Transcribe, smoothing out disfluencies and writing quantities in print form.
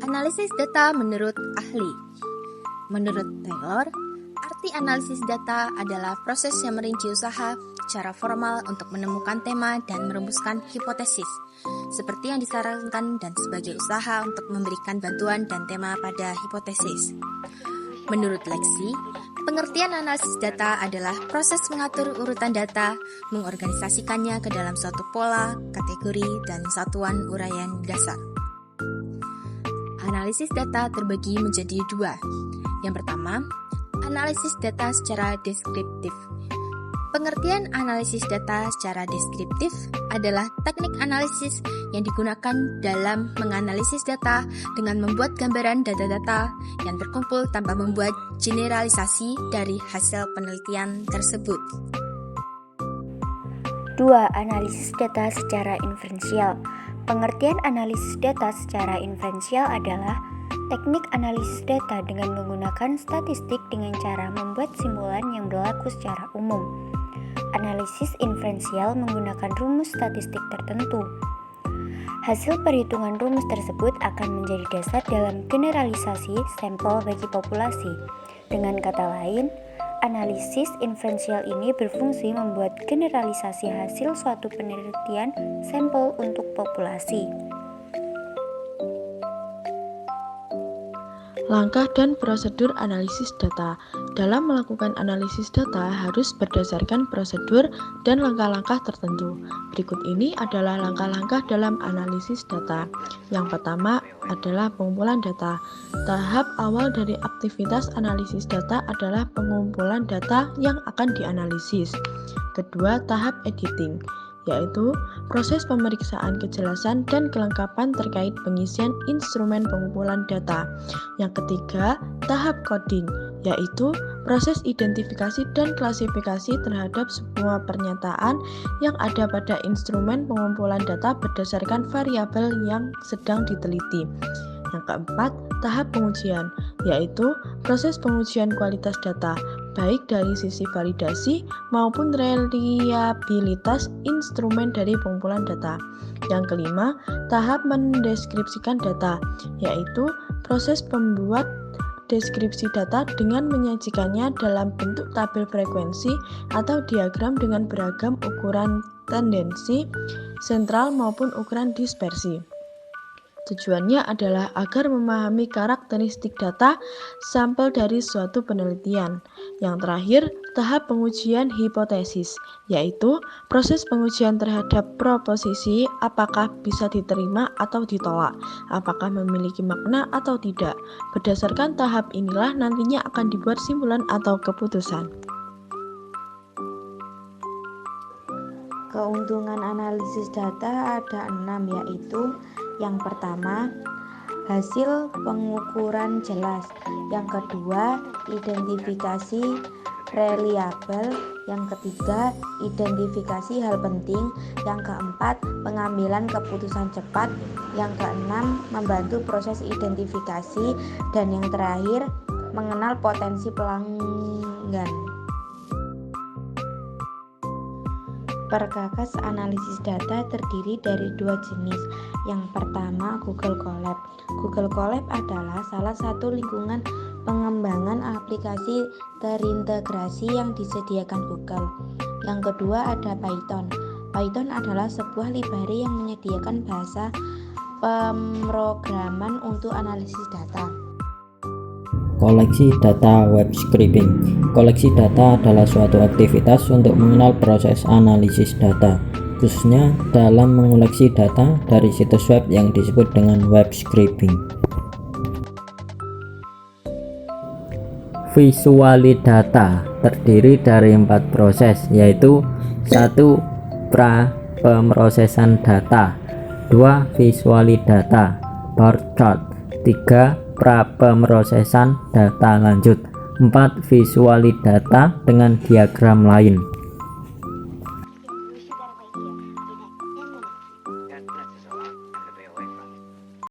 Analisis data menurut ahli. Menurut Taylor, arti analisis data adalah proses yang merinci usaha secara formal untuk menemukan tema dan merumuskan hipotesis, seperti yang disarankan dan sebagai usaha untuk memberikan bantuan dan tema pada hipotesis. Menurut Lexi, pengertian analisis data adalah proses mengatur urutan data, mengorganisasikannya ke dalam suatu pola, kategori, dan satuan uraian dasar. Analisis data terbagi menjadi dua. Yang pertama, analisis data secara deskriptif. Pengertian analisis data secara deskriptif adalah teknik analisis yang digunakan dalam menganalisis data dengan membuat gambaran data-data yang terkumpul tanpa membuat generalisasi dari hasil penelitian tersebut. 2. Analisis data secara inferensial. Pengertian analisis data secara inferensial adalah teknik analisis data dengan menggunakan statistik dengan cara membuat simpulan yang berlaku secara umum. Analisis inferensial menggunakan rumus statistik tertentu. Hasil perhitungan rumus tersebut akan menjadi dasar dalam generalisasi sampel bagi populasi. Dengan kata lain, analisis inferensial ini berfungsi membuat generalisasi hasil suatu penelitian sampel untuk populasi. Langkah dan prosedur analisis data. Dalam melakukan analisis data harus berdasarkan prosedur dan langkah-langkah tertentu. Berikut ini adalah langkah-langkah dalam analisis data. Yang pertama adalah pengumpulan data. Tahap awal dari aktivitas analisis data adalah pengumpulan data yang akan dianalisis. Kedua, tahap editing, yaitu proses pemeriksaan kejelasan dan kelengkapan terkait pengisian instrumen pengumpulan data. Yang ketiga, tahap coding, yaitu proses identifikasi dan klasifikasi terhadap semua pernyataan yang ada pada instrumen pengumpulan data berdasarkan variabel yang sedang diteliti. Yang keempat, tahap pengujian, yaitu proses pengujian kualitas data, baik dari sisi validasi maupun reliabilitas instrumen dari pengumpulan data. Yang kelima, tahap mendeskripsikan data, yaitu proses pembuat deskripsi data dengan menyajikannya dalam bentuk tabel frekuensi atau diagram dengan beragam ukuran tendensi, sentral maupun ukuran dispersi. Tujuannya adalah agar memahami karakteristik data sampel dari suatu penelitian. Yang terakhir, tahap pengujian hipotesis, yaitu proses pengujian terhadap proposisi apakah bisa diterima atau ditolak, apakah memiliki makna atau tidak. Berdasarkan tahap inilah nantinya akan dibuat simpulan atau keputusan. Keuntungan analisis data ada 6, yaitu yang pertama, hasil pengukuran jelas. Yang kedua, identifikasi reliabel. Yang ketiga, identifikasi hal penting. Yang keempat, pengambilan keputusan cepat. Yang keenam, membantu proses identifikasi. Dan yang terakhir, mengenal potensi pelanggan. Perkakas analisis data terdiri dari dua jenis. Yang pertama, Google Colab. Google Colab adalah salah satu lingkungan pengembangan aplikasi terintegrasi yang disediakan Google. Yang kedua ada Python. Python adalah sebuah library yang menyediakan bahasa pemrograman untuk analisis data. Koleksi data web scraping. Koleksi data adalah suatu aktivitas untuk mengenal proses analisis data, khususnya dalam mengoleksi data dari situs web yang disebut dengan web scraping. Visualidata terdiri dari 4 proses, yaitu 1. Pra pemrosesan data, 2. Visualidata bar chart, 3. Pra pemrosesan data lanjut, 4. Visualidata dengan diagram lain.